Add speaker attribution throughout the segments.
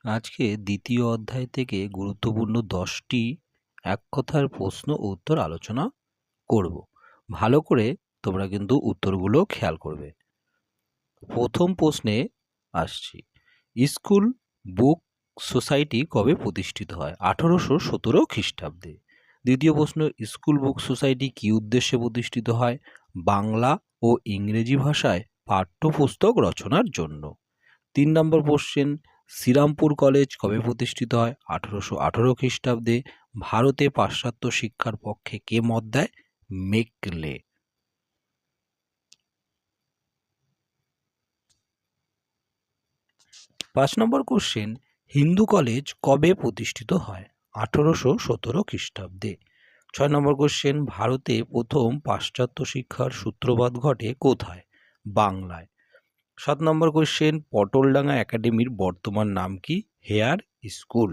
Speaker 1: আজকে দ্বিতীয় অধ্যায় থেকে গুরুত্বপূর্ণ 10টি এক কথার প্রশ্ন ও উত্তর আলোচনা করব। ভালো করে তোমরা কিন্তু উত্তরগুলো খেয়াল করবে। প্রথম প্রশ্নে আসছি, স্কুল বুক সোসাইটি কবে প্রতিষ্ঠিত হয়? 1817 খ্রিস্টাব্দে। দ্বিতীয় প্রশ্ন, স্কুল বুক সোসাইটি কী উদ্দেশ্যে প্রতিষ্ঠিত হয়? বাংলা ও ইংরেজি ভাষায় পাঠ্যপুস্তক রচনার জন্য। 3 নম্বর কোশ্চেন, শ্রীরামপুর কলেজ কবে প্রতিষ্ঠিত হয়? 1818 খ্রিস্টাব্দে। ভারতে পাশ্চাত্য শিক্ষার পক্ষে কে মত দেয়? মেকলে। 5 নম্বর কোশ্চেন, হিন্দু কলেজ কবে প্রতিষ্ঠিত হয়? 1817 খ্রিস্টাব্দে। 6 নম্বর কোশ্চেন, ভারতে প্রথম পাশ্চাত্য শিক্ষার সূত্রপাত ঘটে কোথায়? বাংলায়। 7 নম্বর কোশ্চেন, পটলডাঙ্গা একাডেমির বর্তমান নাম কি? Hare School.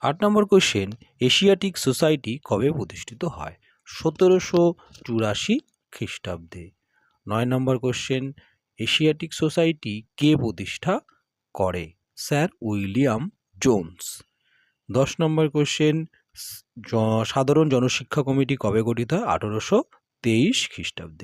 Speaker 1: 8 number question, Asiatic Society কবে প্রতিষ্ঠিত হয়? 1784 খ্রিস্টাব্দে। 9 নম্বর কোশ্চেন, এশিয়াটিক সোসাইটি কে প্রতিষ্ঠা করে? Sir William Jones. 10 number question, সাধারণ জনশিক্ষা কমিটি কবে গঠিত হয়? 1823 খ্রিস্টাব্দে।